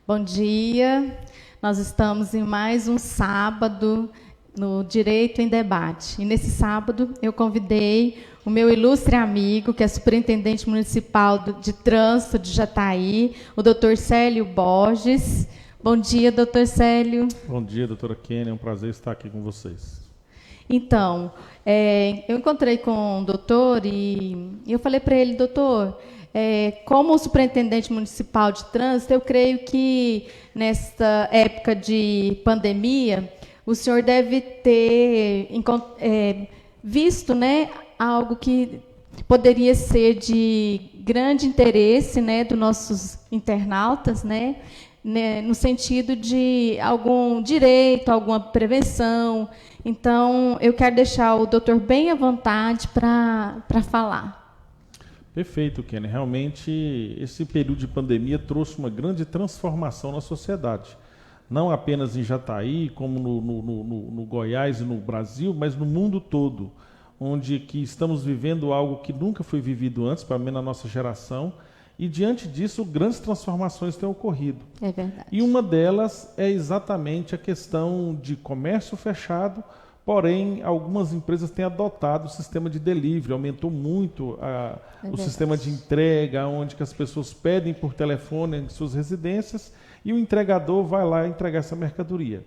Bom dia, nós estamos em mais um sábado no Direito em Debate. E nesse sábado eu convidei o meu ilustre amigo, que é superintendente municipal de trânsito de Jataí, o doutor Célio Borges. Bom dia, doutor Célio. Bom dia, doutora Kênia, é um prazer estar aqui com vocês. Então, eu encontrei com o doutor e eu falei para ele, doutor, como superintendente municipal de trânsito, eu creio que nesta época de pandemia, o senhor deve ter visto, né, algo que poderia ser de grande interesse, né, dos nossos internautas, né, no sentido de algum direito, alguma prevenção. Então, eu quero deixar o doutor bem à vontade para falar. Perfeito, Kenny. Realmente, esse período de pandemia trouxe uma grande transformação na sociedade. Não apenas em Jataí, como no Goiás e no Brasil, mas no mundo todo, onde que estamos vivendo algo que nunca foi vivido antes, pelo menos na nossa geração, e diante disso, grandes transformações têm ocorrido. É verdade. E uma delas é exatamente a questão de comércio fechado, porém, algumas empresas têm adotado o sistema de delivery, aumentou muito o sistema de entrega, onde que as pessoas pedem por telefone em suas residências e o entregador vai lá entregar essa mercadoria.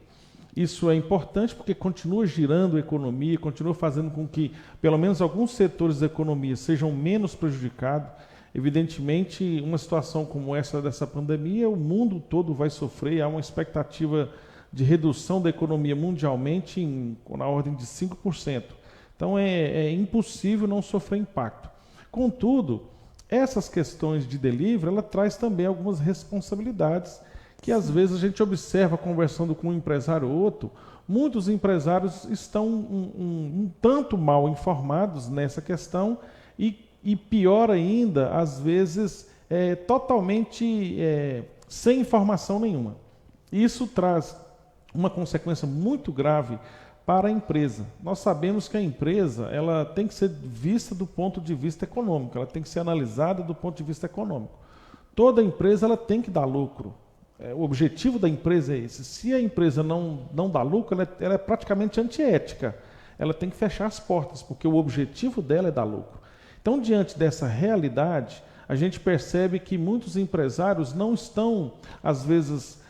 Isso é importante porque continua girando a economia, continua fazendo com que, pelo menos, alguns setores da economia sejam menos prejudicados. Evidentemente, uma situação como essa dessa pandemia, o mundo todo vai sofrer, há uma expectativa de redução da economia mundialmente na ordem de 5%. Então, é impossível não sofrer impacto. Contudo, essas questões de delivery, ela traz também algumas responsabilidades que, às vezes, a gente observa conversando com um empresário ou outro, muitos empresários estão um tanto mal informados nessa questão e pior ainda, às vezes, totalmente sem informação nenhuma. Isso traz uma consequência muito grave para a empresa. Nós sabemos que a empresa ela tem que ser vista do ponto de vista econômico, ela tem que ser analisada do ponto de vista econômico. Toda empresa ela tem que dar lucro. O objetivo da empresa é esse. Se a empresa não dá lucro, ela é praticamente antiética. Ela tem que fechar as portas, porque o objetivo dela é dar lucro. Então, diante dessa realidade, a gente percebe que muitos empresários não estão, às vezes,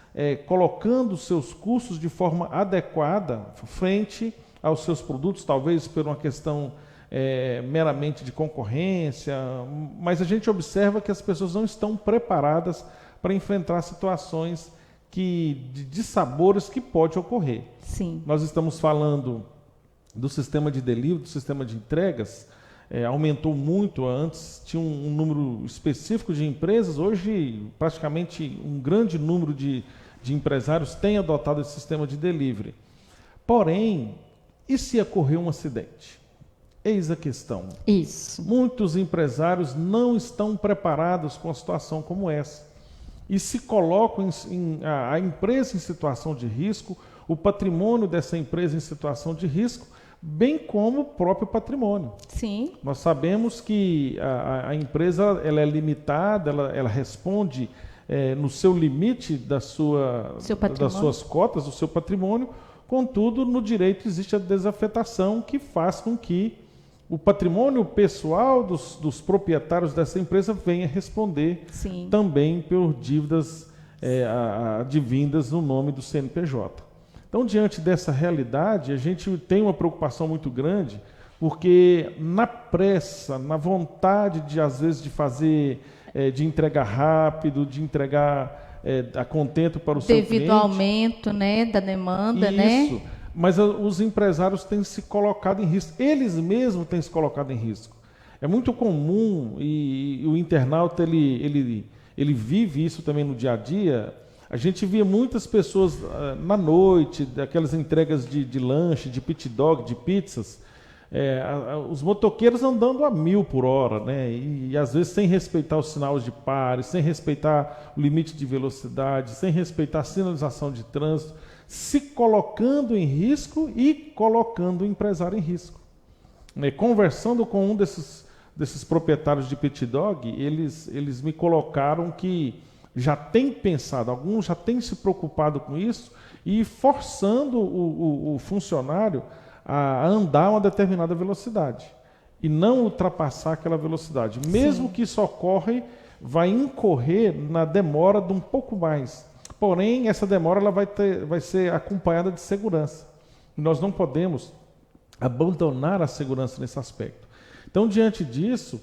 colocando seus custos de forma adequada frente aos seus produtos, talvez por uma questão meramente de concorrência, mas a gente observa que as pessoas não estão preparadas para enfrentar situações de dissabores que pode ocorrer. Sim. Nós estamos falando do sistema de delivery, do sistema de entregas. Aumentou muito, antes tinha um número específico de empresas, hoje praticamente um grande número de empresários tem adotado esse sistema de delivery. Porém, e se ocorrer um acidente? Eis a questão. Isso. Muitos empresários não estão preparados com uma situação como essa e se colocam a empresa em situação de risco, o patrimônio dessa empresa em situação de risco, bem como o próprio patrimônio. Sim. Nós sabemos que a empresa ela é limitada, ela responde no seu limite das suas cotas, do seu patrimônio, contudo, no direito existe a desafetação que faz com que o patrimônio pessoal dos proprietários dessa empresa venha responder Sim. também por dívidas advindas no nome do CNPJ. Então, diante dessa realidade, a gente tem uma preocupação muito grande, porque na pressa, na vontade de, às vezes, de fazer, de entregar rápido, de entregar a contento para o seu cliente. Devido ao aumento, né, da demanda, né? Isso, mas os empresários têm se colocado em risco, eles mesmos têm se colocado em risco. É muito comum, e o internauta, ele vive isso também no dia a dia. A gente via muitas pessoas na noite, aquelas entregas de lanche, de pit dog, de pizzas, os motoqueiros andando a 1000 por hora, né? E às vezes sem respeitar os sinais de pare, sem respeitar o limite de velocidade, sem respeitar a sinalização de trânsito, se colocando em risco e colocando o empresário em risco. Conversando com um desses proprietários de pit dog, eles me colocaram que já têm pensado, alguns já têm se preocupado com isso e forçando o funcionário a andar a uma determinada velocidade e não ultrapassar aquela velocidade. Mesmo que isso ocorre, vai incorrer na demora de um pouco mais. Porém, essa demora ela vai ser acompanhada de segurança. Nós não podemos abandonar a segurança nesse aspecto. Então, diante disso,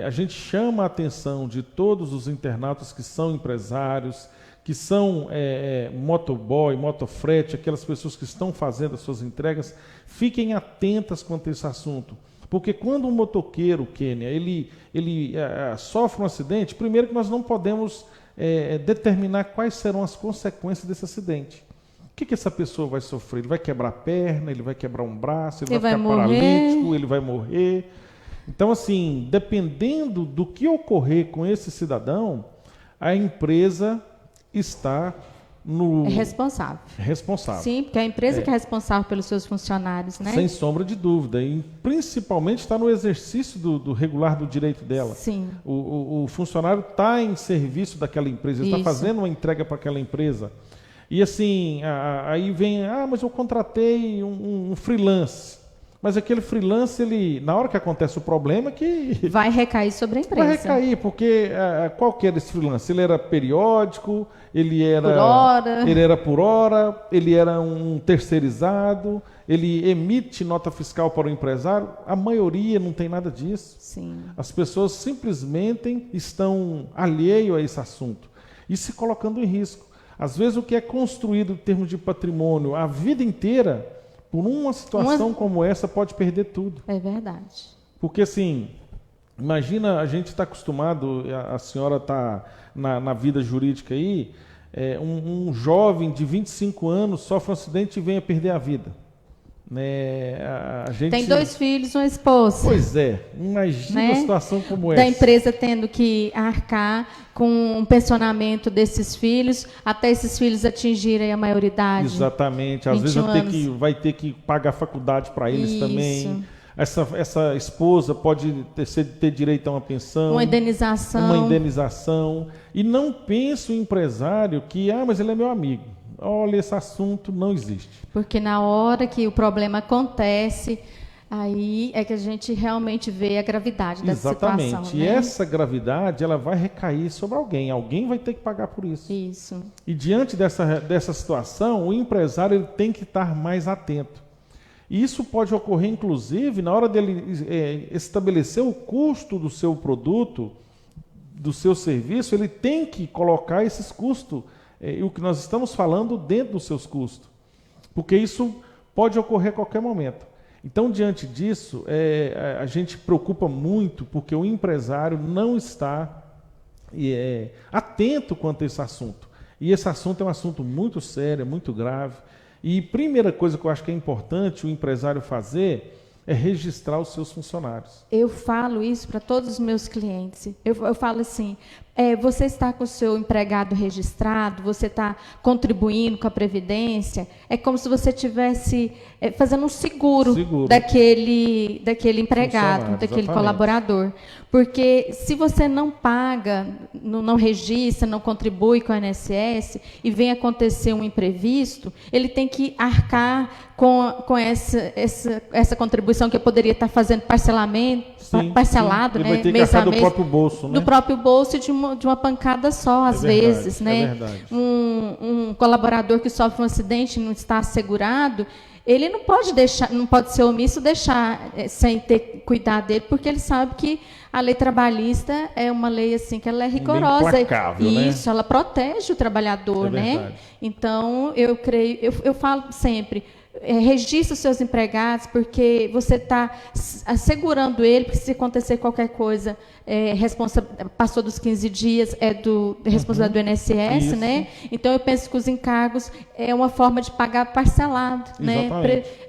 a gente chama a atenção de todos os internautas que são empresários, que são motoboy, motofrete, aquelas pessoas que estão fazendo as suas entregas, fiquem atentas quanto a esse assunto. Porque quando um motoqueiro, Kênia, ele sofre um acidente, primeiro que nós não podemos determinar quais serão as consequências desse acidente. O que essa pessoa vai sofrer? Ele vai quebrar a perna, ele vai quebrar um braço, ele vai ficar paralítico, ele vai morrer. Então, assim, dependendo do que ocorrer com esse cidadão, a empresa está responsável. Sim, porque a empresa que é responsável pelos seus funcionários, né? Sem sombra de dúvida. E principalmente está no exercício do regular do direito dela. Sim. O funcionário está em serviço daquela empresa, ele está fazendo uma entrega para aquela empresa. E assim, aí vem, mas eu contratei um freelance. Mas aquele freelance, na hora que acontece o problema, que... vai recair sobre a empresa. Vai recair, porque qual que era esse freelance? Ele era periódico, ele era por hora, ele era um terceirizado, ele emite nota fiscal para o empresário. A maioria não tem nada disso. Sim. As pessoas simplesmente estão alheios a esse assunto e se colocando em risco. Às vezes o que é construído em termos de patrimônio a vida inteira, por uma situação como essa, pode perder tudo. É verdade. Porque assim, imagina, a gente está acostumado, a senhora está na vida jurídica aí, um jovem de 25 anos sofre um acidente e vem a perder a vida. A gente... Tem 2 filhos, uma esposa. Pois é, imagina uma situação como essa. Da empresa tendo que arcar com um pensionamento desses filhos, até esses filhos atingirem a maioridade. Exatamente, às vezes vai ter que pagar a faculdade para eles também. Essa esposa pode ter direito a uma pensão. Uma indenização. E não pense o empresário que, mas ele é meu amigo. Olha, esse assunto não existe. Porque na hora que o problema acontece, aí é que a gente realmente vê a gravidade dessa situação. Exatamente. E essa gravidade, ela vai recair sobre alguém. Alguém vai ter que pagar por isso. Isso. E diante dessa situação, o empresário ele tem que estar mais atento. E isso pode ocorrer, inclusive, na hora dele estabelecer o custo do seu produto, do seu serviço, ele tem que colocar esses custos, o que nós estamos falando, dentro dos seus custos. Porque isso pode ocorrer a qualquer momento. Então, diante disso, a gente preocupa muito porque o empresário não está atento quanto a esse assunto. E esse assunto é um assunto muito sério, muito grave. E primeira coisa que eu acho que é importante o empresário fazer é registrar os seus funcionários. Eu falo isso para todos os meus clientes. Eu falo assim, você está com o seu empregado registrado, você está contribuindo com a Previdência, é como se você estivesse fazendo um seguro. daquele empregado, daquele colaborador. Porque se você não paga, não registra, não contribui com o INSS e vem acontecer um imprevisto, ele tem que arcar com essa contribuição que eu poderia estar fazendo parcelado, ele vai ter que arcar do próprio bolso, né? Do próprio bolso e de uma pancada só, às vezes, né? É verdade. Um colaborador que sofre um acidente e não está assegurado, ele não pode ser omisso, deixar sem ter cuidado dele, porque ele sabe que a lei trabalhista é uma lei assim que ela é rigorosa. Implacável, isso, ela protege o trabalhador, né? Então, eu falo sempre, registre os seus empregados, porque você está assegurando ele, porque se acontecer qualquer coisa, passou dos 15 dias, é responsabilidade do INSS, Isso. né? Então, eu penso que os encargos é uma forma de pagar parcelado, né?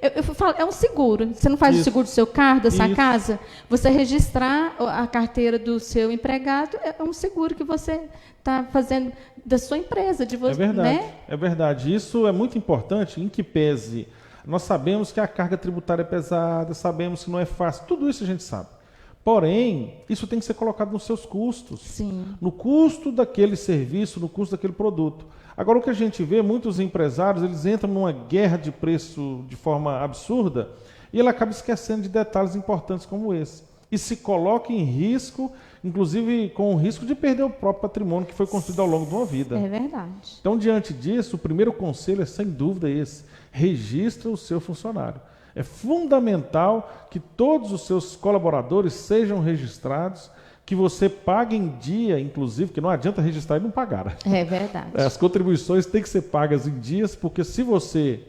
Eu falo, é um seguro. Você não faz o seguro do seu carro, da sua casa? Você registrar a carteira do seu empregado é um seguro que você está fazendo da sua empresa, de você. É verdade, né? É verdade. Isso é muito importante, em que pese. Nós sabemos que a carga tributária é pesada, sabemos que não é fácil, tudo isso a gente sabe. Porém, isso tem que ser colocado nos seus custos. Sim. No custo daquele serviço, no custo daquele produto. Agora, o que a gente vê, muitos empresários, eles entram numa guerra de preço de forma absurda e ele acaba esquecendo de detalhes importantes como esse. E se coloca em risco, inclusive com o risco de perder o próprio patrimônio que foi construído ao longo de uma vida. É verdade. Então, diante disso, o primeiro conselho é, sem dúvida, esse. Registra o seu funcionário. É fundamental que todos os seus colaboradores sejam registrados, que você pague em dia, inclusive, que não adianta registrar e não pagar. É verdade. As contribuições têm que ser pagas em dias, porque se você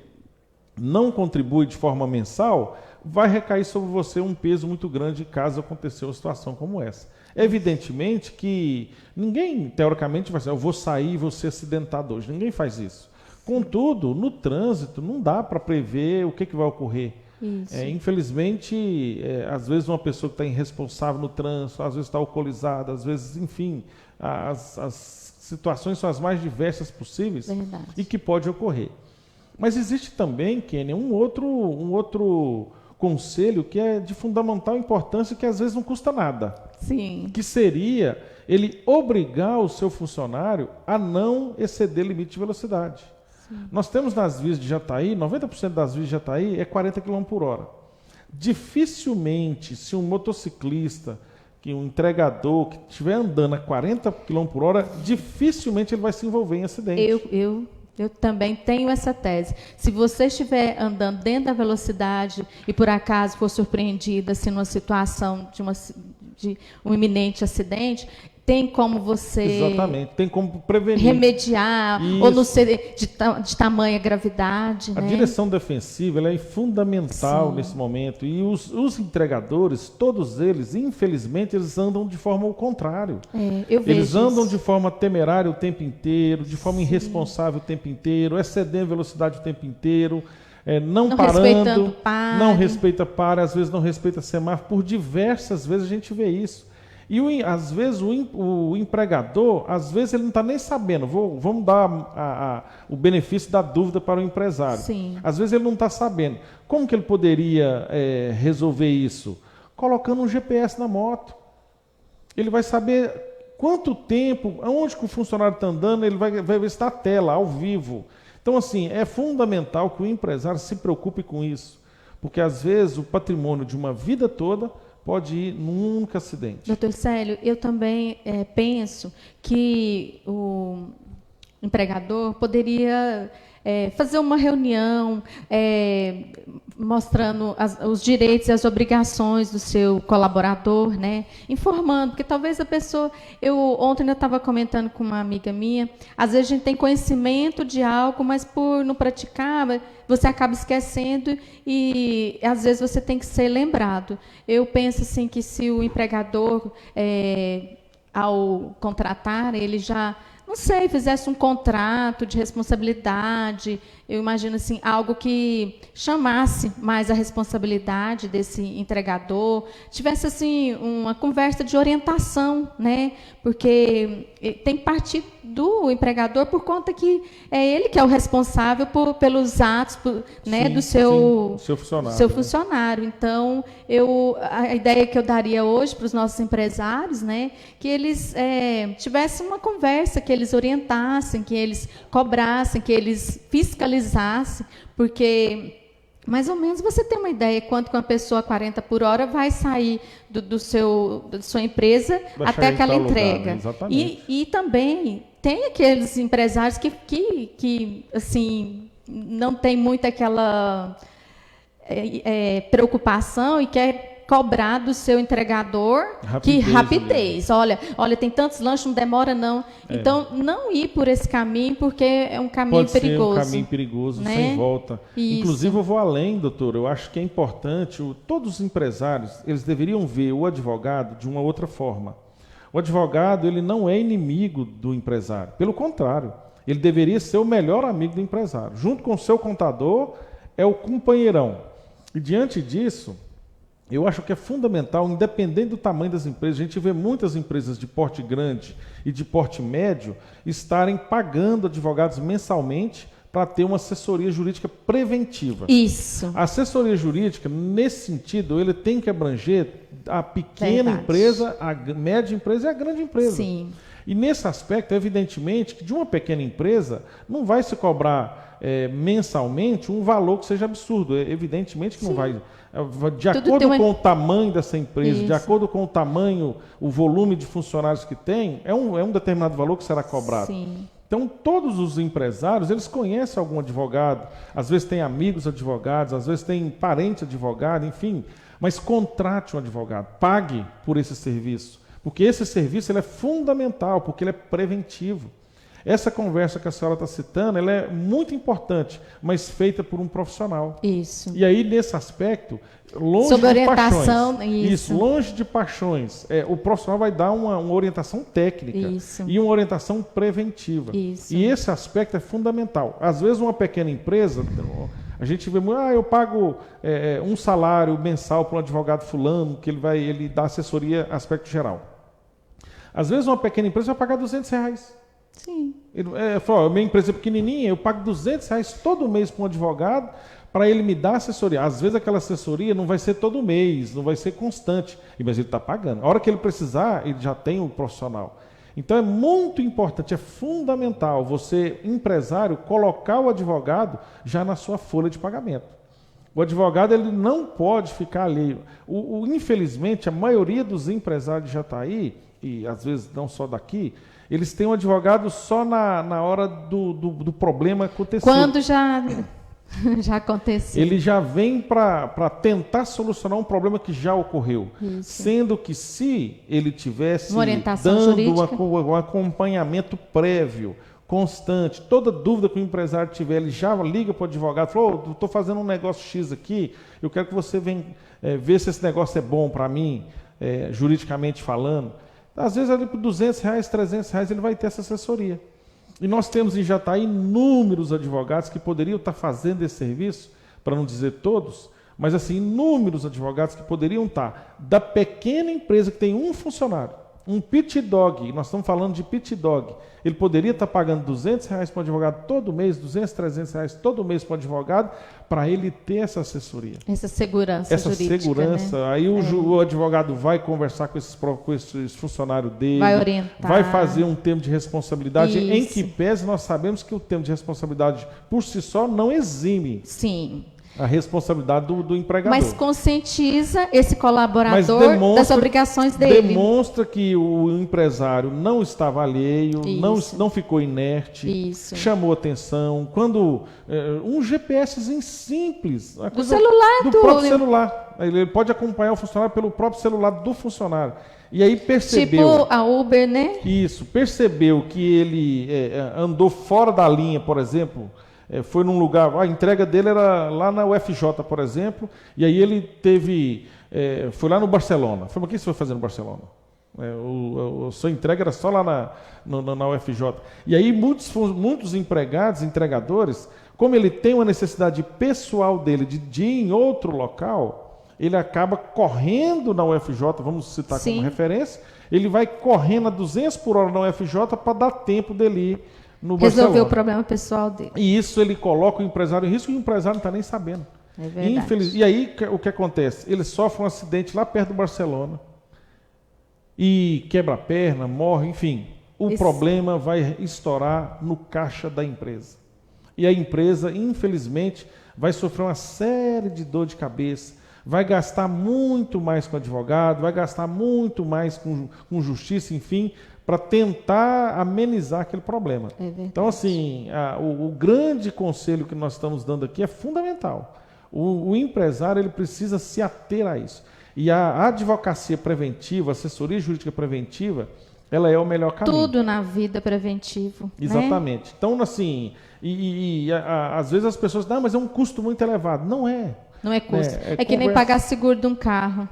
não contribui de forma mensal, vai recair sobre você um peso muito grande caso aconteça uma situação como essa. Evidentemente que ninguém, teoricamente, vai dizer, eu vou sair e vou ser acidentado hoje. Ninguém faz isso. Contudo, no trânsito, não dá para prever o que vai ocorrer. Infelizmente, às vezes uma pessoa que está irresponsável no trânsito, às vezes está alcoolizada, às vezes, enfim, as situações são as mais diversas possíveis. Verdade. E que pode ocorrer. Mas existe também, Kenny, um outro conselho que é de fundamental importância e que às vezes não custa nada. Sim. Que seria ele obrigar o seu funcionário a não exceder limite de velocidade. Sim. Nós temos nas vias de Jataí, 90% das vias de Jataí é 40 km por hora. Dificilmente, se um motociclista, um entregador que estiver andando a 40 km por hora, dificilmente ele vai se envolver em acidente. Eu também tenho essa tese. Se você estiver andando dentro da velocidade e por acaso for surpreendida assim, numa situação de um iminente acidente, tem como você exatamente, tem como prevenir, remediar, isso. Ou não ser de tamanha gravidade. A direção defensiva ela é fundamental Sim. nesse momento. E os entregadores, todos eles, infelizmente, eles andam de forma ao contrário. Eles andam isso. de forma temerária o tempo inteiro, de forma Sim. irresponsável o tempo inteiro, excedendo a velocidade o tempo inteiro. Não parando, não respeita pare, às vezes não respeita semáforo, por diversas vezes a gente vê isso. E às vezes o empregador, às vezes ele não está nem sabendo, vamos dar o benefício da dúvida para o empresário. Sim. Às vezes ele não está sabendo. Como que ele poderia resolver isso? Colocando um GPS na moto. Ele vai saber quanto tempo, aonde que o funcionário está andando, ele vai ver se está a tela, ao vivo. Então, assim, é fundamental que o empresário se preocupe com isso, porque às vezes o patrimônio de uma vida toda pode ir num único acidente. Doutor Célio, eu também penso que o empregador poderia fazer uma reunião mostrando os direitos e as obrigações do seu colaborador, né? Informando, porque talvez a pessoa... Ontem eu estava comentando com uma amiga minha, às vezes a gente tem conhecimento de algo, mas por não praticar, você acaba esquecendo e às vezes você tem que ser lembrado. Eu penso assim que se o empregador, ao contratar, ele já... não sei, fizesse um contrato de responsabilidade, eu imagino assim, algo que chamasse mais a responsabilidade desse entregador, tivesse assim uma conversa de orientação, né? Porque tem que partir do empregador por conta que é ele que é o responsável pelos atos, né, do seu funcionário. Então, a ideia que eu daria hoje para os nossos empresários, né, que eles tivessem uma conversa, que eles orientassem, que eles cobrassem, que eles fiscalizassem, porque mais ou menos você tem uma ideia quanto que uma pessoa a 40 por hora vai sair da sua empresa até aquela entrega. Lugar, né? E também tem aqueles empresários que assim, não tem muito aquela preocupação e quer cobrar do seu entregador rapidez. Olha, tem tantos lanches, não demora não. Então, não ir por esse caminho, porque é um caminho perigoso. Pode ser um caminho perigoso, né? Sem volta. Isso. Inclusive, eu vou além, doutor. Eu acho que é importante, todos os empresários, eles deveriam ver o advogado de uma outra forma. O advogado, ele não é inimigo do empresário. Pelo contrário, ele deveria ser o melhor amigo do empresário. Junto com o seu contador, é o companheirão. E diante disso... eu acho que é fundamental, independente do tamanho das empresas, a gente vê muitas empresas de porte grande e de porte médio estarem pagando advogados mensalmente para ter uma assessoria jurídica preventiva. Isso. A assessoria jurídica, nesse sentido, ele tem que abranger a pequena empresa, a média empresa e a grande empresa. Sim. E nesse aspecto, evidentemente, que de uma pequena empresa não vai se cobrar mensalmente um valor que seja absurdo. Evidentemente que não vai. De acordo com o tamanho dessa empresa, de acordo com o tamanho, o volume de funcionários que tem, é um determinado valor que será cobrado. Sim. Então, todos os empresários, eles conhecem algum advogado, às vezes tem amigos advogados, às vezes tem parente advogado, enfim, mas contrate um advogado, pague por esse serviço. Porque esse serviço ele é fundamental, porque ele é preventivo. Essa conversa que a senhora está citando, ela é muito importante, mas feita por um profissional. Isso. E aí, nesse aspecto, longe sobre de orientação, paixões. Isso, longe de paixões. O profissional vai dar uma orientação técnica e uma orientação preventiva. Isso. E esse aspecto é fundamental. Às vezes, uma pequena empresa, a gente vê, eu pago um salário mensal para um advogado fulano, que ele dá assessoria aspecto geral. Às vezes uma pequena empresa vai pagar R$200. Sim. Minha empresa é pequenininha, eu pago R$200 todo mês para um advogado para ele me dar assessoria. Às vezes aquela assessoria não vai ser todo mês, não vai ser constante, mas ele está pagando. A hora que ele precisar, ele já tem um profissional. Então é muito importante, é fundamental você, empresário, colocar o advogado já na sua folha de pagamento. O advogado ele não pode ficar alheio. Infelizmente, a maioria dos empresários de Jataí, e às vezes não só daqui, eles têm um advogado só na hora do problema acontecer. Quando já aconteceu. Ele já vem para tentar solucionar um problema que já ocorreu. Isso. Sendo que se ele tivesse dando um acompanhamento prévio, constante, toda dúvida que o empresário tiver, ele já liga para o advogado, falou, estou fazendo um negócio X aqui, eu quero que você venha ver se esse negócio é bom para mim, juridicamente falando. Às vezes, ali por R$200, R$300, ele vai ter essa assessoria. E nós temos em Jataí inúmeros advogados que poderiam estar fazendo esse serviço, para não dizer todos, mas assim, inúmeros advogados que poderiam estar da pequena empresa que tem um funcionário, um pit dog, nós estamos falando de pit dog, ele poderia estar pagando R$200 para um advogado todo mês, R$200, R$300 todo mês para um advogado, para ele ter essa assessoria. Essa segurança jurídica, né? Aí o advogado vai conversar com esses funcionários dele, vai orientar, vai fazer um termo de responsabilidade, em que pese nós sabemos que o termo de responsabilidade por si só não exime. Sim. A responsabilidade do empregador. Mas conscientiza esse colaborador das obrigações dele. Demonstra que o empresário não estava alheio, não ficou inerte, chamou atenção. Quando um GPSzinho simples, do celular, do próprio celular. Ele pode acompanhar o funcionário pelo próprio celular do funcionário. E aí percebeu... Tipo a Uber, né? Isso, percebeu que ele andou fora da linha, por exemplo... foi num lugar, a entrega dele era lá na UFJ, por exemplo, e aí ele foi lá no Barcelona. Falei, mas o que você foi fazer no Barcelona? A sua entrega era só lá na UFJ. E aí muitos empregados, entregadores, como ele tem uma necessidade pessoal dele de ir em outro local, ele acaba correndo na UFJ, vamos citar como referência, ele vai correndo a 200 por hora na UFJ para dar tempo dele ir no Barcelona. Resolver o problema pessoal dele. E isso ele coloca o empresário em risco e o empresário não está nem sabendo. É verdade. E aí o que acontece? Ele sofre um acidente lá perto do Barcelona e quebra a perna, morre, enfim. O problema vai estourar no caixa da empresa. E a empresa, infelizmente, vai sofrer uma série de dor de cabeça, vai gastar muito mais com advogado, vai gastar muito mais com justiça, enfim, para tentar amenizar aquele problema. Então, assim, o grande conselho que nós estamos dando aqui é fundamental. O empresário ele precisa se ater a isso. E a advocacia preventiva, a assessoria jurídica preventiva, ela é o melhor caminho. Tudo na vida preventivo. Exatamente. Né? Então, assim, às vezes as pessoas dizem, mas é um custo muito elevado. Não é. Não é custo. É que nem pagar seguro de um carro.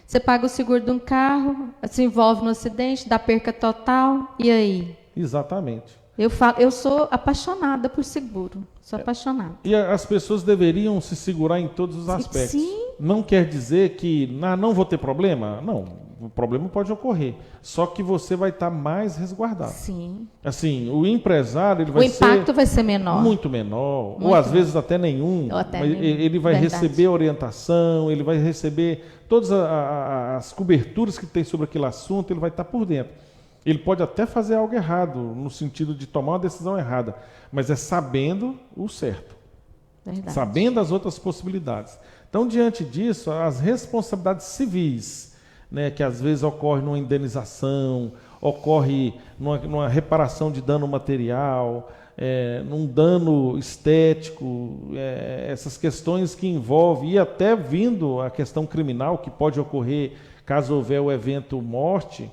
Você paga o seguro de um carro, se envolve no acidente, dá perca total, e aí? Exatamente. Eu sou apaixonada por seguro, sou apaixonada. E as pessoas deveriam se segurar em todos os aspectos. Sim. Não quer dizer que não vou ter problema? Não, o problema pode ocorrer. Só que você vai estar mais resguardado. Sim. Assim, o empresário, ele vai O impacto vai ser menor. muito menor, Muito ou às menor. vezes até nenhum. Ou até mas nenhum. ele vai Verdade. receber orientação, ele vai receber todas as coberturas que tem sobre aquele assunto, ele vai estar por dentro. Ele pode até fazer algo errado, no sentido de tomar uma decisão errada, mas é sabendo o certo. Verdade. Sabendo as outras possibilidades. Então, diante disso, as responsabilidades civis, né, que às vezes ocorre numa indenização, ocorre numa reparação de dano material, num dano estético, essas questões que envolvem, e até vindo a questão criminal, que pode ocorrer caso houver o evento morte,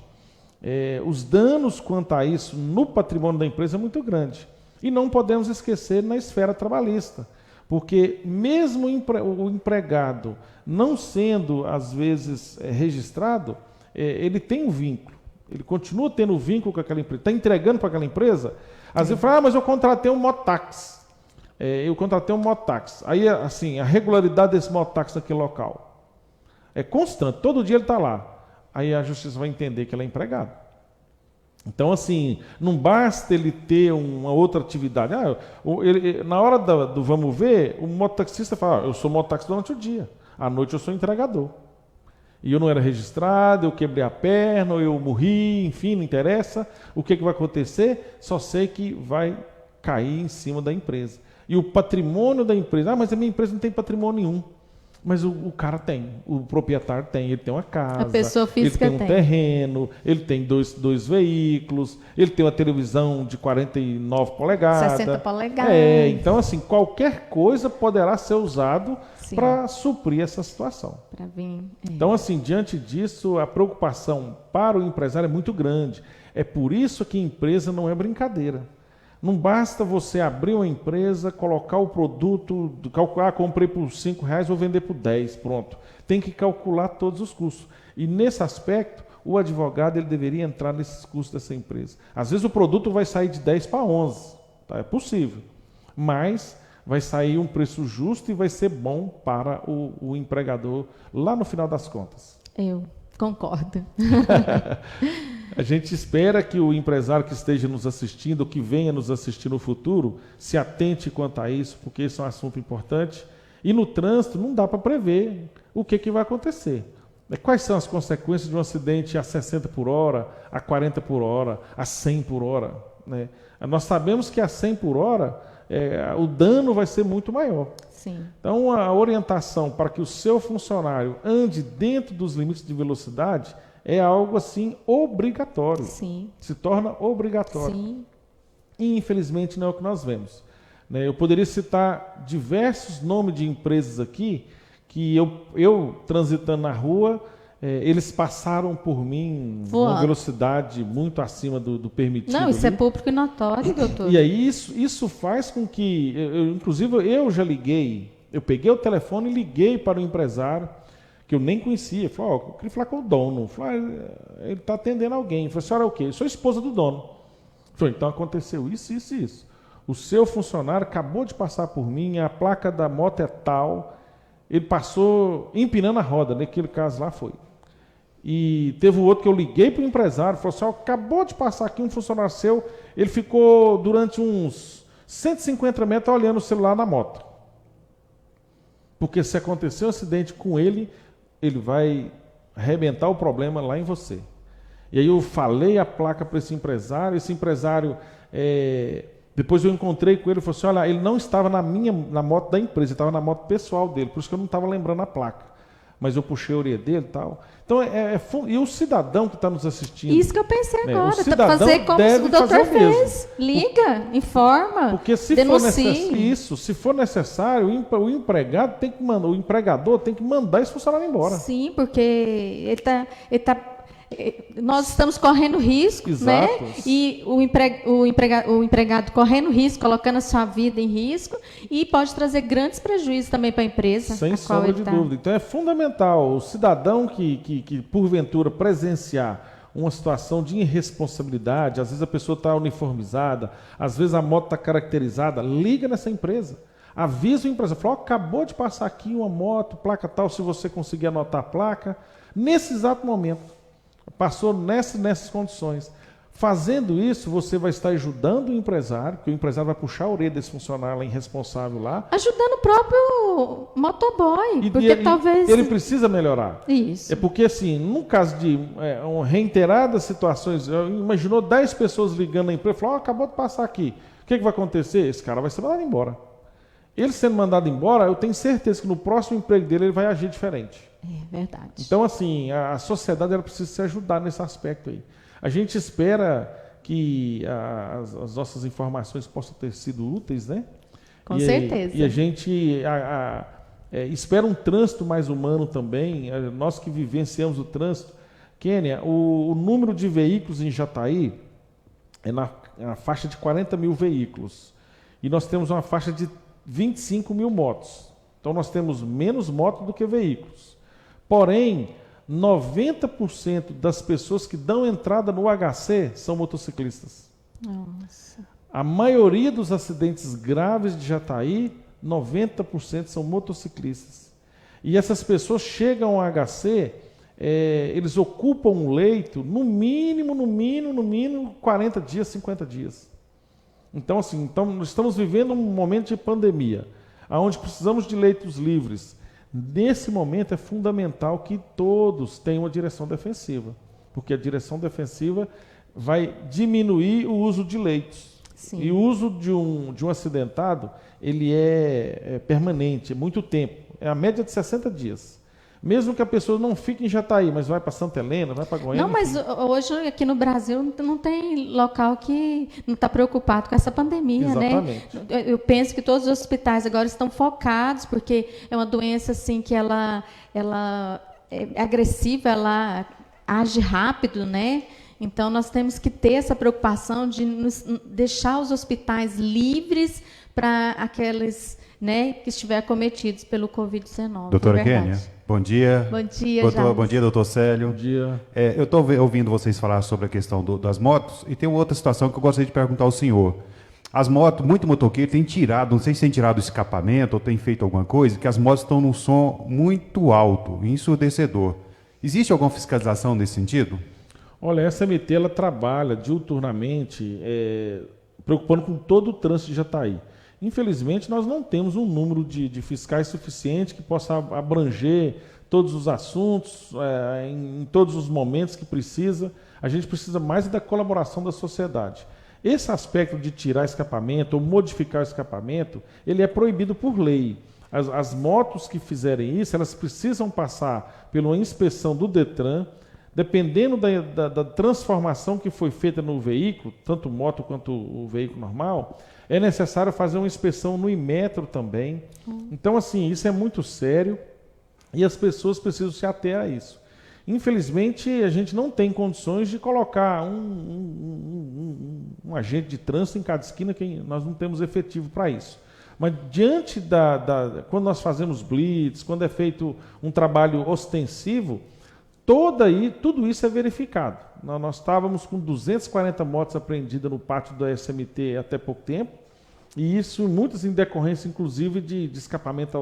os danos quanto a isso no patrimônio da empresa é muito grande. E não podemos esquecer na esfera trabalhista. Porque mesmo o empregado não sendo, às vezes, registrado, ele tem um vínculo. Ele continua tendo vínculo com aquela empresa. Está entregando para aquela empresa. Às vezes fala, mas eu contratei um mototáxi. Eu contratei um mototáxi. Aí, assim, a regularidade desse mototáxi naquele local é constante. Todo dia ele está lá. Aí a justiça vai entender que ele é empregado. Então, assim, não basta ele ter uma outra atividade. Na hora do vamos ver, o mototaxista fala, eu sou mototaxista durante o dia, à noite eu sou entregador. E eu não era registrado, eu quebrei a perna, ou eu morri, enfim, não interessa. O que vai acontecer? Só sei que vai cair em cima da empresa. E o patrimônio da empresa, mas a minha empresa não tem patrimônio nenhum. Mas o cara tem, o proprietário tem, ele tem uma casa, A pessoa física ele tem um terreno, ele tem dois veículos, ele tem uma televisão de 49 polegadas. 60 polegadas. Então, assim, qualquer coisa poderá ser usado Sim. para suprir essa situação. Para vir. Então, assim, diante disso, a preocupação para o empresário é muito grande. É por isso que empresa não é brincadeira. Não basta você abrir uma empresa, colocar o produto, calcular, comprei por R$5, vou vender por 10, pronto. Tem que calcular todos os custos. E nesse aspecto, o advogado ele deveria entrar nesses custos dessa empresa. Às vezes o produto vai sair de 10 para 11, tá? É possível. Mas vai sair um preço justo e vai ser bom para o empregador lá no final das contas. Eu concordo. A gente espera que o empresário que esteja nos assistindo, ou que venha nos assistir no futuro, se atente quanto a isso, porque isso é um assunto importante. E no trânsito não dá para prever o que vai acontecer. Quais são as consequências de um acidente a 60 por hora, a 40 por hora, a 100 por hora? Né? Nós sabemos que a 100 por hora, o dano vai ser muito maior. Sim. Então, a orientação para que o seu funcionário ande dentro dos limites de velocidade é algo assim obrigatório. Sim. Se torna obrigatório. Sim. E infelizmente não é o que nós vemos. Né? Eu poderia citar diversos nomes de empresas aqui que eu transitando na rua, eles passaram por mim uma velocidade muito acima do permitido. Não, isso ali. É público e notório, doutor. E aí isso faz com que, inclusive eu já liguei, eu peguei o telefone e liguei para o empresário, que eu nem conhecia. Falei, eu queria falar com o dono. Falei, ele está atendendo alguém. Falei, a senhora é o quê? Eu sou esposa do dono. Falei, então aconteceu isso, isso e isso. O seu funcionário acabou de passar por mim, a placa da moto é tal, ele passou empinando a roda, naquele caso lá foi. E teve o outro que eu liguei para o empresário, falou assim, acabou de passar aqui um funcionário seu, ele ficou durante uns 150 metros olhando o celular na moto. Porque se acontecer um acidente com ele vai arrebentar o problema lá em você. E aí eu falei a placa para esse empresário, depois eu encontrei com ele e falei assim, olha, ele não estava na moto da empresa, ele estava na moto pessoal dele, por isso que eu não estava lembrando a placa. Mas eu puxei a orelha dele e tal. Então, e o cidadão que está nos assistindo... Isso que eu pensei agora, o cidadão fazer como deve o doutor fazer o fez. Liga, informa, porque se denuncie. se for necessário, o empregado tem que mandar, o empregador tem que mandar esse funcionário embora. Sim, porque nós estamos correndo risco, né? E o empregado correndo risco, colocando a sua vida em risco, e pode trazer grandes prejuízos também para a empresa. Sem sombra de dúvida. Então é fundamental o cidadão que porventura presenciar uma situação de irresponsabilidade, às vezes a pessoa está uniformizada, às vezes a moto está caracterizada, liga nessa empresa. Avisa o empresário, fala, acabou de passar aqui uma moto, placa tal, se você conseguir anotar a placa. Nesse exato momento, passou nessas condições. Fazendo isso, você vai estar ajudando o empresário, porque o empresário vai puxar a orelha desse funcionário lá, irresponsável lá. Ajudando o próprio motoboy, porque talvez... Ele precisa melhorar. Isso. É porque, assim, no caso de reiteradas situações, imaginou 10 pessoas ligando na empresa, falou, acabou de passar aqui. O que vai acontecer? Esse cara vai ser mandado embora. Ele sendo mandado embora, eu tenho certeza que no próximo emprego dele ele vai agir diferente. É verdade. Então, assim, a sociedade ela precisa se ajudar nesse aspecto aí. A gente espera que as nossas informações possam ter sido úteis, né? Com certeza. E a gente espera um trânsito mais humano também. Nós que vivenciamos o trânsito. Kênia, o número de veículos em Jataí é na faixa de 40 mil veículos. E nós temos uma faixa de 25 mil motos. Então, nós temos menos motos do que veículos. Porém, 90% das pessoas que dão entrada no HC são motociclistas. Nossa. A maioria dos acidentes graves de Jataí, 90% são motociclistas. E essas pessoas chegam ao HC, eles ocupam um leito no mínimo 40 dias, 50 dias. Então, assim, nós estamos vivendo um momento de pandemia, onde precisamos de leitos livres. Nesse momento é fundamental que todos tenham uma direção defensiva, porque a direção defensiva vai diminuir o uso de leitos. Sim. E o uso de um acidentado, ele é permanente, é muito tempo, é a média de 60 dias. Mesmo que a pessoa não fique em Jataí, mas vai para Santa Helena, vai para Goiânia. Não, mas hoje aqui no Brasil não tem local que não está preocupado com essa pandemia, exatamente, né? Eu penso que todos os hospitais agora estão focados, porque é uma doença assim que ela é agressiva, ela age rápido, né? Então nós temos que ter essa preocupação de deixar os hospitais livres para aqueles, né, que estiverem acometidos pelo Covid-19. Doutora Kênia, bom dia. Bom dia, Bom dia, doutor Célio. Bom dia. Eu estou ouvindo vocês falar sobre a questão das motos e tem outra situação que eu gostaria de perguntar ao senhor. As motos, muito motoqueiro tem tirado, não sei se tem tirado o escapamento ou tem feito alguma coisa, que as motos estão num som muito alto, ensurdecedor. Existe alguma fiscalização nesse sentido? Olha, a SMT ela trabalha diuturnamente, preocupando com todo o trânsito de Jataí. Infelizmente, nós não temos um número de fiscais suficiente que possa abranger todos os assuntos, em todos os momentos que precisa. A gente precisa mais da colaboração da sociedade. Esse aspecto de tirar escapamento ou modificar o escapamento, ele é proibido por lei. As motos que fizerem isso, elas precisam passar por uma inspeção do Detran. Dependendo da transformação que foi feita no veículo, tanto moto quanto o veículo normal, é necessário fazer uma inspeção no Inmetro também. Então, assim, isso é muito sério e as pessoas precisam se ater a isso. Infelizmente, a gente não tem condições de colocar um agente de trânsito em cada esquina, que nós não temos efetivo para isso. Mas diante quando nós fazemos blitz, quando é feito um trabalho ostensivo, tudo isso é verificado. Nós estávamos com 240 motos apreendidas no pátio da SMT até pouco tempo, e isso muitas em decorrência, inclusive, de escapamento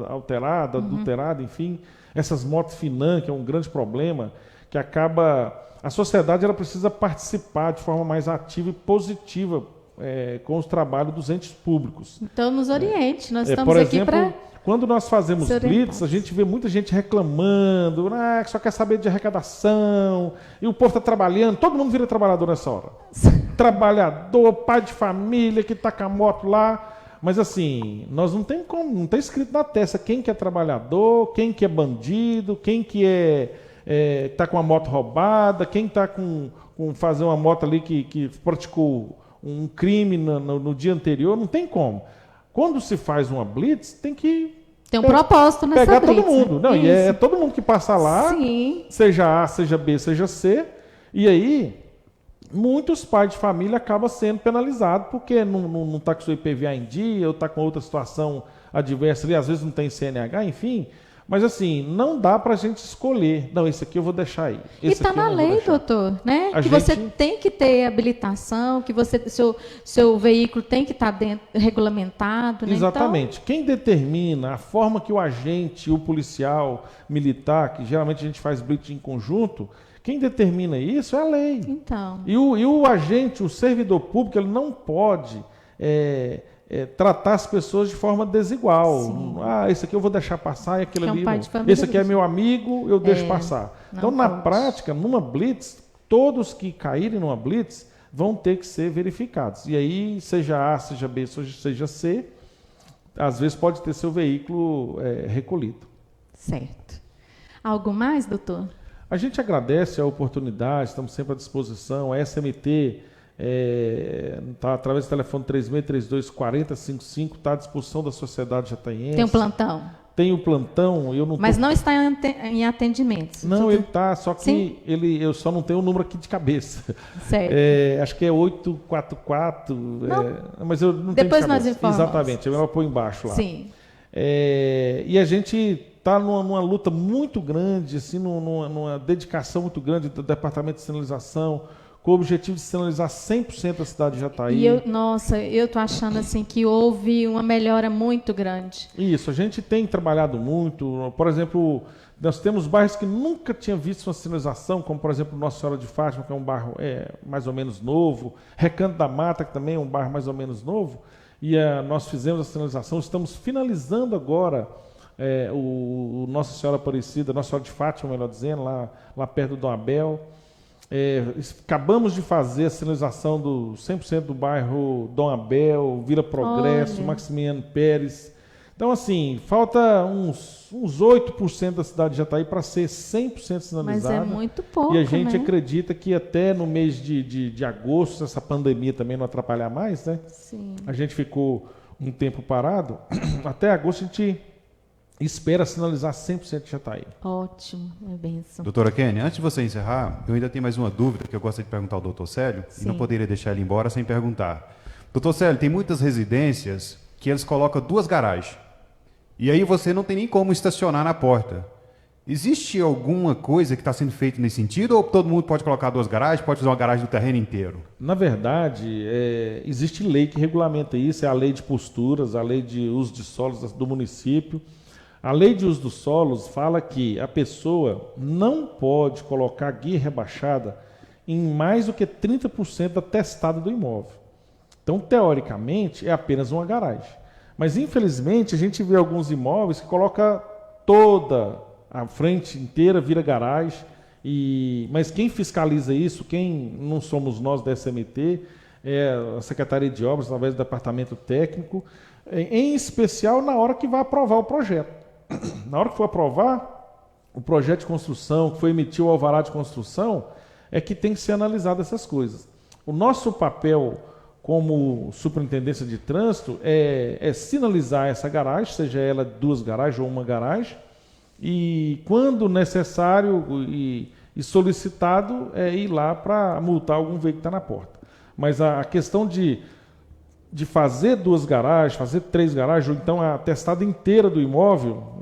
alterado, adulterado, enfim. Essas motos Finan, que é um grande problema, que acaba... A sociedade ela precisa participar de forma mais ativa e positiva com os trabalhos dos entes públicos. Então, nos oriente. Nós estamos aqui para... Quando nós fazemos blitz, a gente vê muita gente reclamando, que só quer saber de arrecadação, e o povo está trabalhando, todo mundo vira trabalhador nessa hora. Trabalhador, pai de família, que está com a moto lá. Mas assim, nós não tem como, não está escrito na testa quem que é trabalhador, quem que é bandido, quem que está com a moto roubada, quem está com fazer uma moto ali que praticou um crime no dia anterior, não tem como. Quando se faz uma blitz, tem que... Tem um propósito nessa pegar blitz. Todo mundo. Não, e é todo mundo que passa lá, sim, seja A, seja B, seja C. E aí, muitos pais de família acabam sendo penalizados porque não está com seu IPVA em dia, ou está com outra situação adversa ali, às vezes não tem CNH, enfim. Mas assim, não dá para a gente escolher. Não, esse aqui eu vou deixar aí. E está na lei, doutor, né? Que você tem que ter habilitação, que seu veículo tem que estar regulamentado. Né? Exatamente. Então, quem determina a forma que o agente, o policial militar, que geralmente a gente faz blitz em conjunto, quem determina isso é a lei. Então. E o agente, o servidor público, ele não pode tratar as pessoas de forma desigual. Sim. Esse aqui eu vou deixar passar e aquele ali não. De esse aqui é meu amigo, eu deixo passar. Então, na prática, numa blitz, todos que caírem numa blitz vão ter que ser verificados. E aí, seja A, seja B, seja C, às vezes pode ter seu veículo recolhido. Certo. Algo mais, doutor? A gente agradece a oportunidade, estamos sempre à disposição. A SMT está através do telefone 3632-4055, está à disposição da sociedade jataiense. Tem um plantão? Tem o plantão. Mas não está em atendimento? Não, ele está, só que eu só não tenho o número aqui de cabeça. Certo. Acho que é 844, mas eu não tenho Depois de cabeça. nós informamos. Exatamente, é melhor pôr embaixo lá. Sim. E a gente está numa luta muito grande, assim, numa dedicação muito grande do Departamento de Sinalização, com o objetivo de sinalizar 100% da cidade de Jataí. E eu estou achando assim que houve uma melhora muito grande. Isso, a gente tem trabalhado muito. Por exemplo, nós temos bairros que nunca tinham visto uma sinalização, como, por exemplo, Nossa Senhora de Fátima, que é um bairro mais ou menos novo, Recanto da Mata, que também é um bairro mais ou menos novo, e nós fizemos a sinalização, estamos finalizando agora o Nossa Senhora Aparecida, Nossa Senhora de Fátima, melhor dizendo, lá perto do Dom Abel. Acabamos de fazer a sinalização do 100% do bairro Dom Abel, Vila Progresso, Maximiano Pérez. Então, assim, falta uns 8% da cidade de Jataí para ser 100% sinalizada. Mas é muito pouco, e a gente acredita que até no mês de agosto, se essa pandemia também não atrapalhar mais, né? Sim. A gente ficou um tempo parado. Até agosto a gente espera sinalizar 100% de Jataí. Ótimo, é bênção. Doutora Kênia, antes de você encerrar, eu ainda tenho mais uma dúvida que eu gostaria de perguntar ao doutor Célio, e não poderia deixar ele embora sem perguntar. Doutor Célio, tem muitas residências que eles colocam 2 garagens, e aí você não tem nem como estacionar na porta. Existe alguma coisa que está sendo feita nesse sentido, ou todo mundo pode colocar 2 garagens, pode fazer uma garagem do terreno inteiro? Na verdade, existe lei que regulamenta isso, é a lei de posturas, a lei de uso de solos do município. A lei de uso dos solos fala que a pessoa não pode colocar guia rebaixada em mais do que 30% da testada do imóvel. Então, teoricamente, é apenas uma garagem. Mas, infelizmente, a gente vê alguns imóveis que coloca toda a frente inteira, vira garagem. Mas quem fiscaliza isso, quem não somos nós da SMT, é a Secretaria de Obras, através do Departamento Técnico, em especial na hora que vai aprovar o projeto. Na hora que for aprovar o projeto de construção, que foi emitir o alvará de construção, é que tem que ser analisado essas coisas. O nosso papel como superintendência de trânsito é sinalizar essa garagem, seja ela 2 garagens ou 1 garagem, e quando necessário e solicitado, ir lá para multar algum veículo que está na porta. Mas a questão de fazer 2 garagens, fazer 3 garagens, ou então a testada inteira do imóvel,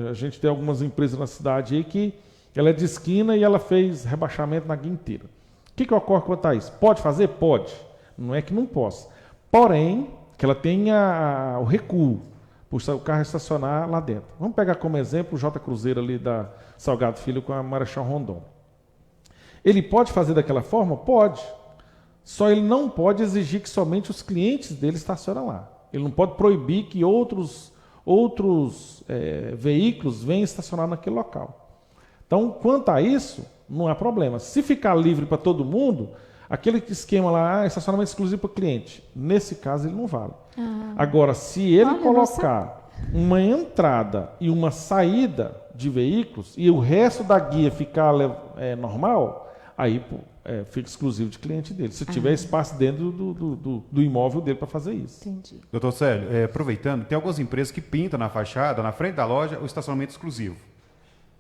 a gente tem algumas empresas na cidade aí que ela é de esquina e ela fez rebaixamento na guia inteira. O que ocorre quanto a isso? Pode fazer? Pode. Não é que não possa. Porém, que ela tenha o recuo, para o carro estacionar lá dentro. Vamos pegar como exemplo o J Cruzeiro ali da Salgado Filho com a Marechal Rondon. Ele pode fazer daquela forma? Pode. Só ele não pode exigir que somente os clientes dele estacionem lá. Ele não pode proibir que outros veículos venham estacionar naquele local. Então, quanto a isso, não há problema. Se ficar livre para todo mundo, aquele esquema lá, estacionamento exclusivo para o cliente, nesse caso ele não vale. Agora, se ele colocar uma entrada e uma saída de veículos e o resto da guia ficar normal, aí fica exclusivo de cliente dele, se tiver espaço dentro do imóvel dele para fazer isso. Entendi. Doutor Célio, aproveitando, tem algumas empresas que pintam na fachada, na frente da loja, o estacionamento exclusivo.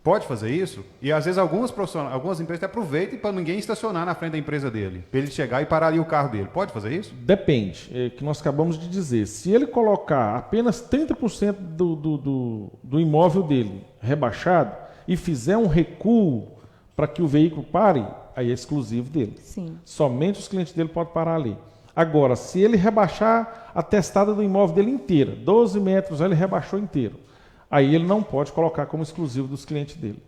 Pode fazer isso? E às vezes algumas empresas aproveitam para ninguém estacionar na frente da empresa dele, para ele chegar e parar ali o carro dele. Pode fazer isso? Depende, é que nós acabamos de dizer. Se ele colocar apenas 30% do imóvel dele rebaixado e fizer um recuo para que o veículo pare, aí é exclusivo dele. Sim. Somente os clientes dele podem parar ali. Agora, se ele rebaixar a testada do imóvel dele inteira, 12 metros, aí ele rebaixou inteiro. Aí ele não pode colocar como exclusivo dos clientes dele.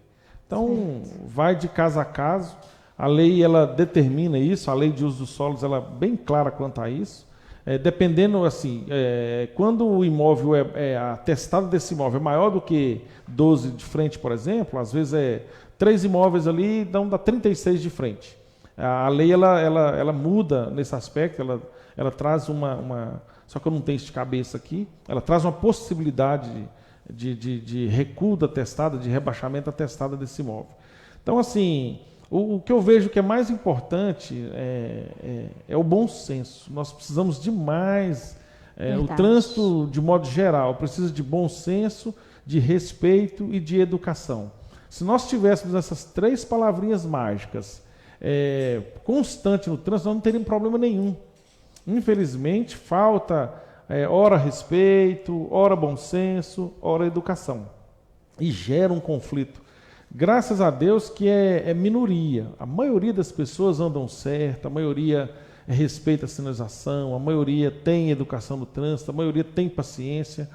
Então, vai de caso a caso. A lei, ela determina isso, a lei de uso dos solos, ela é bem clara quanto a isso. Dependendo, assim, quando o imóvel a testada desse imóvel é maior do que 12 de frente, por exemplo, às vezes 3 imóveis ali dá 36 de frente. A lei, ela muda nesse aspecto, ela traz só que eu não tenho isso de cabeça aqui, ela traz uma possibilidade de recuo da testada, de rebaixamento da testada desse imóvel. Então, assim, o que eu vejo que é mais importante é o bom senso. Nós precisamos demais, o trânsito, de modo geral, precisa de bom senso, de respeito e de educação. Se nós tivéssemos essas 3 palavrinhas mágicas constante no trânsito, nós não teríamos problema nenhum. Infelizmente, falta ora respeito, ora bom senso, ora educação. E gera um conflito. Graças a Deus que é minoria. A maioria das pessoas andam certo, a maioria respeita a sinalização, a maioria tem educação no trânsito, a maioria tem paciência.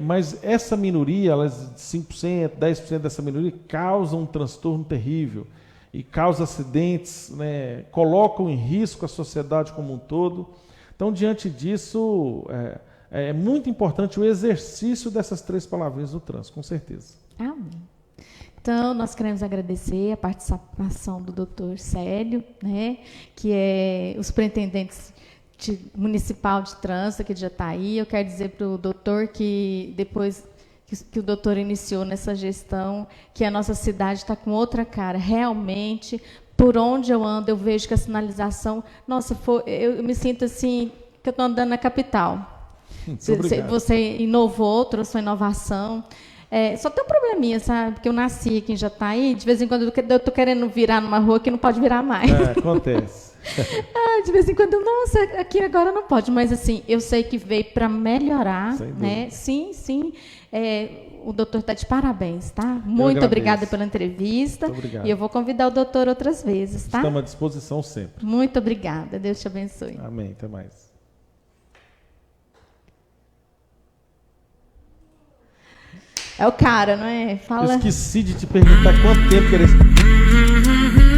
Mas essa minoria, 5%, 10% dessa minoria, causa um transtorno terrível e causa acidentes, né, colocam em risco a sociedade como um todo. Então, diante disso, é muito importante o exercício dessas 3 palavrinhas no trânsito, com certeza. Amém. Então, nós queremos agradecer a participação do doutor Célio, né, que é o superintendente municipal de trânsito aqui de Jataí. Eu quero dizer para o doutor que depois que o doutor iniciou nessa gestão, que a nossa cidade está com outra cara. Realmente, por onde eu ando, eu vejo que a sinalização... Nossa, eu me sinto assim, que eu estou andando na capital. Você inovou, trouxe uma inovação. Só tem um probleminha, sabe? Porque eu nasci aqui em Jataí, de vez em quando eu estou querendo virar numa rua que não pode virar mais. Acontece. De vez em quando, nossa, aqui agora não pode. Mas, assim, eu sei que veio para melhorar, né? Sim, sim. O doutor está de parabéns, tá? Muito obrigada pela entrevista. Muito obrigado. E eu vou convidar o doutor outras vezes, tá? Estamos à disposição sempre. Muito obrigada. Deus te abençoe. Amém. Até mais. É o cara, não é? Fala. Eu esqueci de te perguntar quanto tempo que ele...